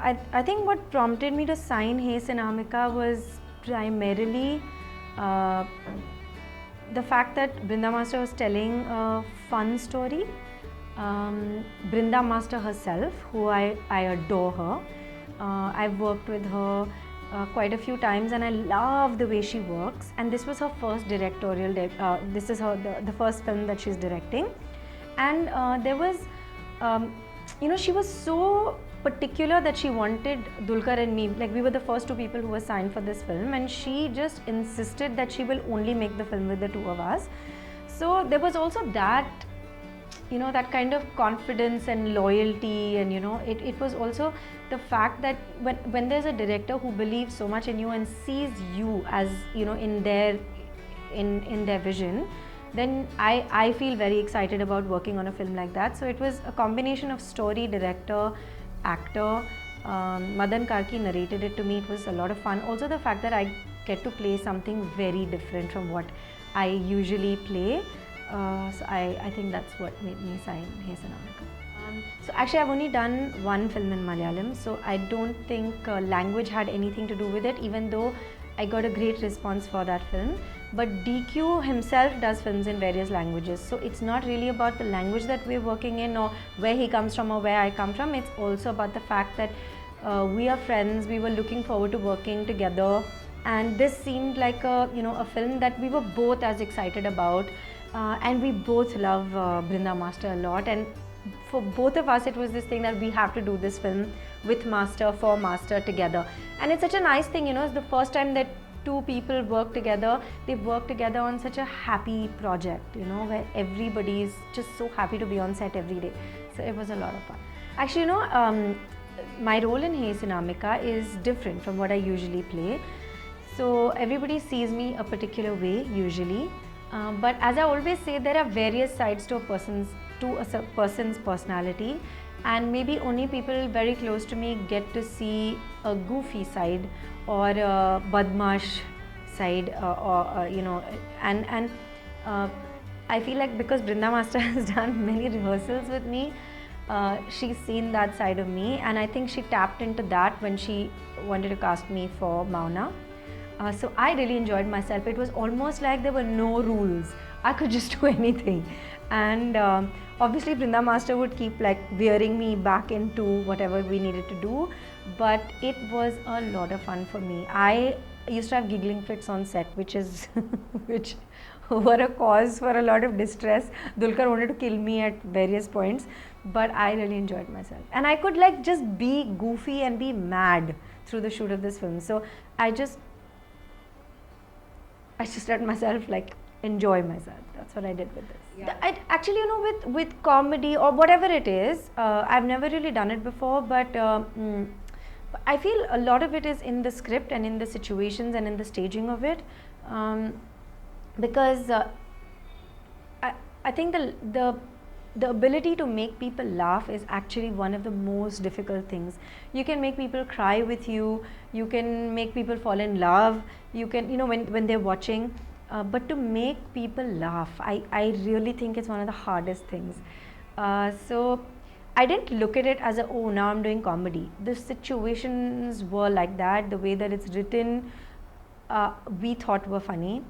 I think what prompted me to sign Hey Sinamika was primarily uh, the fact that Brinda Master was telling a fun story. Brinda Master herself, who I adore her. I've worked with her quite a few times and I love the way she works. And this was her first directorial, this is the first film that she's directing. And there was, she was so particular that she wanted Dulquer and me, like we were the first two people who were signed for this film, and she just insisted that she will only make the film with the two of us. So there was also that, that kind of confidence and loyalty, and it was also the fact that when there's a director who believes so much in you and sees you as, in their vision, then I feel very excited about working on a film like that. So it was a combination of story, director, actor. Madan Karki narrated it to me. It was a lot of fun. Also the fact that I get to play something very different from what I usually play. So I think that's what made me sign Hey Sinamika. So actually I've only done one film in Malayalam, so I don't think language had anything to do with it, even though I got a great response for that film. But DQ himself does films in various languages, so it's not really about the language that we're working in or where he comes from or where I come from. It's also about the fact that we are friends, we were looking forward to working together, and this seemed like a film that we were both as excited about, and we both love Brinda Master a lot, and for both of us it was this thing that we have to do this film with Master, for Master, together. And it's such a nice thing, it's the first time that two people work together. They work together on such a happy project, where everybody is just so happy to be on set every day. So it was a lot of fun. Actually, my role in Hey Sinamika is different from what I usually play. So everybody sees me a particular way usually, but as I always say, there are various sides to a person's personality, and maybe only people very close to me get to see a goofy side or a badmash side, and I feel like because Brinda Master has done many rehearsals with me, she's seen that side of me, and I think she tapped into that when she wanted to cast me for Mauna. So I really enjoyed myself. It was almost like there were no rules. I could just do anything. And obviously Brinda Master would keep like veering me back into whatever we needed to do, but it was a lot of fun for me. I used to have giggling fits on set, which were a cause for a lot of distress. Dulquer wanted to kill me at various points, but I really enjoyed myself. And I could like just be goofy and be mad through the shoot of this film. So I just let myself like enjoy myself. That's what I did with this. Yeah. Actually, with comedy or whatever it is, I've never really done it before, but I feel a lot of it is in the script and in the situations and in the staging of it, because I think the ability to make people laugh is actually one of the most difficult things. You can make people cry with you, you can make people fall in love, you can, when they're watching, but to make people laugh, I really think it's one of the hardest things. So I didn't look at it as oh, now I'm doing comedy. The situations were like that, the way that it's written, we thought were funny.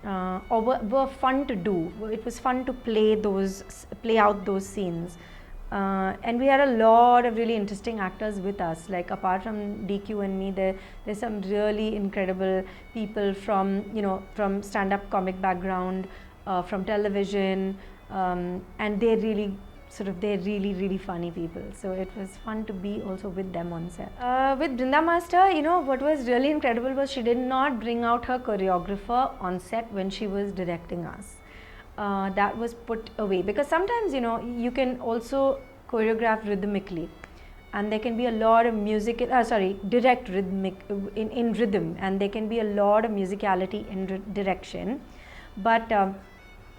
Or were fun to do. It was fun to play out those scenes, and we had a lot of really interesting actors with us. Like apart from DQ and me, there's some really incredible people from stand-up comic background, from television, and they're really funny people. So it was fun to be also with them on set. With Brinda Master, what was really incredible was she did not bring out her choreographer on set when she was directing us. That was put away because sometimes you can also choreograph rhythmically, and there can be a lot of direct rhythmic in rhythm, and there can be a lot of musicality in direction, but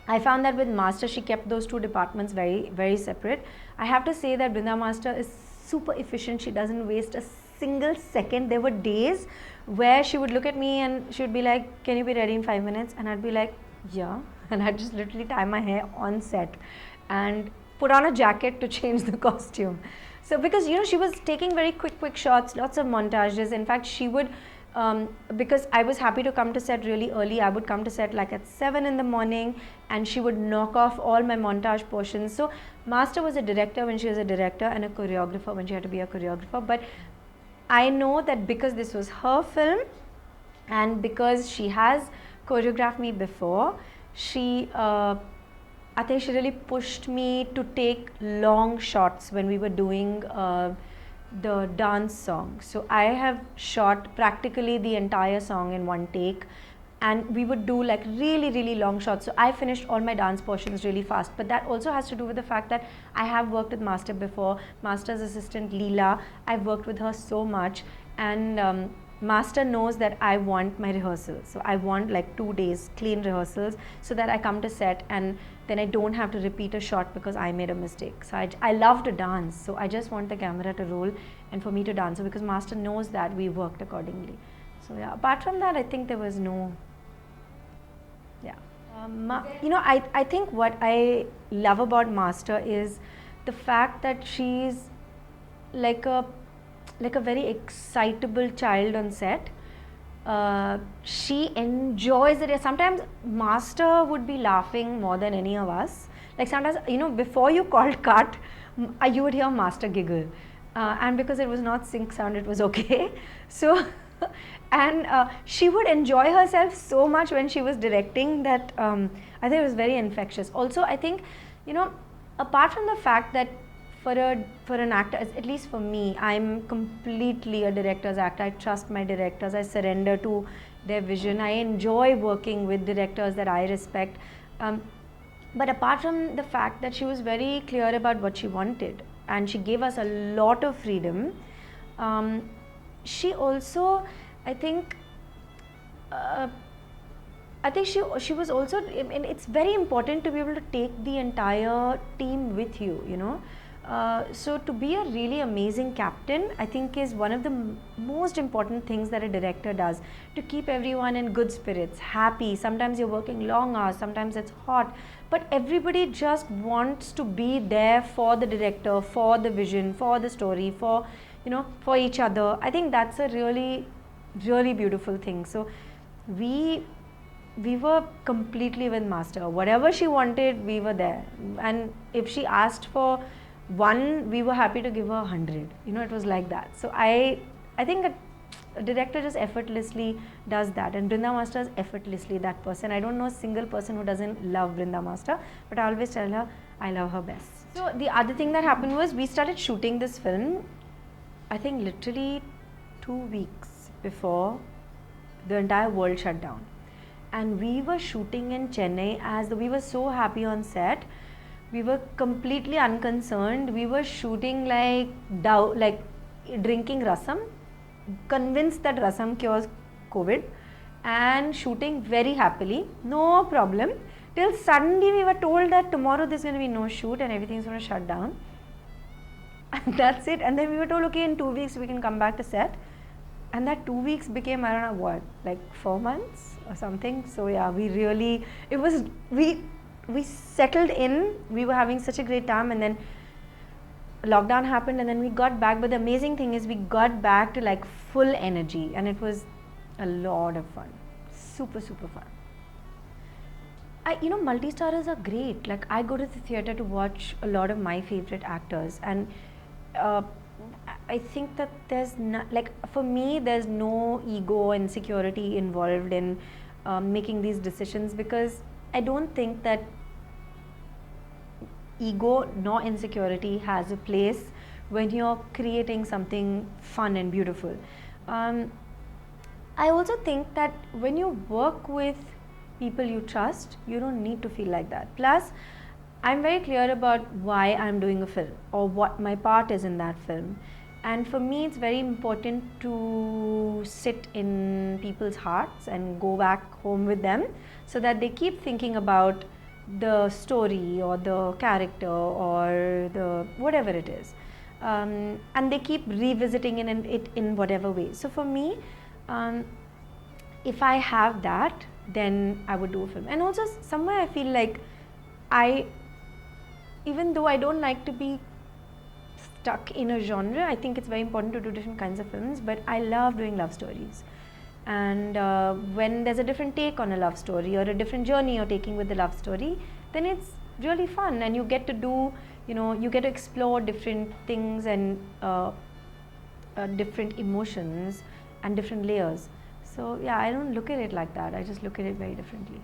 I found that with Master, she kept those two departments very, very separate. I have to say that Brinda Master is super efficient. She doesn't waste a single second. There were days where she would look at me and she would be like, "Can you be ready in 5 minutes?" And I'd be like, "Yeah." And I'd just literally tie my hair on set and put on a jacket to change the costume. So because she was taking very quick shots, lots of montages. In fact, she would, because I was happy to come to set really early, I would come to set like at 7 in the morning, and she would knock off all my montage portions. So Master was a director when she was a director, and a choreographer when she had to be a choreographer. But I know that because this was her film, and because she has choreographed me before, I think she really pushed me to take long shots when we were doing the dance song. So I have shot practically the entire song in one take, and we would do like really long shots. So I finished all my dance portions really fast. But that also has to do with the fact that I have worked with Master before. Master's assistant Leela, I've worked with her so much, and Master knows that I want my rehearsals. So I want like 2 days clean rehearsals, so that I come to set and then I don't have to repeat a shot because I made a mistake. So I love to dance, so I just want the camera to roll and for me to dance. So because Master knows that, we worked accordingly. So yeah, apart from that, I think there was no, yeah. I think what I love about Master is the fact that she's like a very excitable child on set. She enjoys it. Sometimes Master would be laughing more than any of us. Like sometimes, before you called cut, you would hear Master giggle. And because it was not sync sound, it was okay. So, and she would enjoy herself so much when she was directing that I think it was very infectious. Also, I think, apart from the fact that for an actor, at least for me, I'm completely a director's actor. I trust my directors. I surrender to their vision. I enjoy working with directors that I respect. But apart from the fact that she was very clear about what she wanted, and she gave us a lot of freedom, she also, I think she was also, and it's very important to be able to take the entire team with you, so to be a really amazing captain, I think is one of the most important things that a director does, to keep everyone in good spirits, happy. Sometimes you're working long hours, sometimes it's hot, but everybody just wants to be there for the director, for the vision, for the story, for each other. I think that's a really beautiful thing. So we were completely with Master. Whatever she wanted, we were there, and if she asked for 1, we were happy to give her 100. It was like that. So I think a director just effortlessly does that, and Brinda Master is effortlessly that person. I don't know a single person who doesn't love Brinda Master, but I always tell her I love her best. So the other thing that happened was, we started shooting this film, I think literally 2 weeks before the entire world shut down, and we were shooting in Chennai. We were so happy on set. We were completely unconcerned. We were shooting like drinking rasam, convinced that rasam cures COVID, and shooting very happily, no problem, till suddenly we were told that tomorrow there's going to be no shoot and everything's going to shut down. And that's it. And then we were told, okay, in 2 weeks we can come back to set. And that 2 weeks became, I don't know what, like 4 months or something. So yeah, we settled in, we were having such a great time, and then lockdown happened, and then we got back. But the amazing thing is, we got back to like full energy, and it was a lot of fun, super fun. Multi-starrers are great. Like, I go to the theatre to watch a lot of my favorite actors, and I think that for me, there's no ego and insecurity involved in making these decisions, because I don't think that ego nor insecurity has a place when you're creating something fun and beautiful. I also think that when you work with people you trust, you don't need to feel like that. Plus, I'm very clear about why I'm doing a film or what my part is in that film. And for me, it's very important to sit in people's hearts and go back home with them, so that they keep thinking about the story or the character or the whatever it is, and they keep revisiting it in whatever way. So for me, if I have that, then I would do a film. And also somewhere I feel like even though I don't like to be stuck in a genre. I think it's very important to do different kinds of films, but I love doing love stories. And when there's a different take on a love story or a different journey you're taking with the love story, then it's really fun, and you get to do, you get to explore different things and different emotions and different layers. So yeah, I don't look at it like that. I just look at it very differently.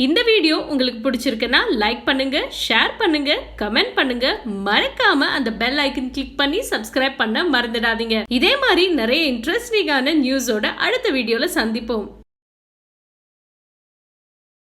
இந்த video உங்களுக்கு பிடிச்சிருக்குன்னா like பண்ணுங்க, share பண்ணுங்க, comment பண்ணுங்க, மறக்காம அந்த bell icon click பண்ணி subscribe பண்ண மறந்துடாதீங்க. இதே மாதிரி நிறைய இன்ட்ரெஸ்டிங்கான நியூஸோட அடுத்த வீடியோல சந்திப்போம்.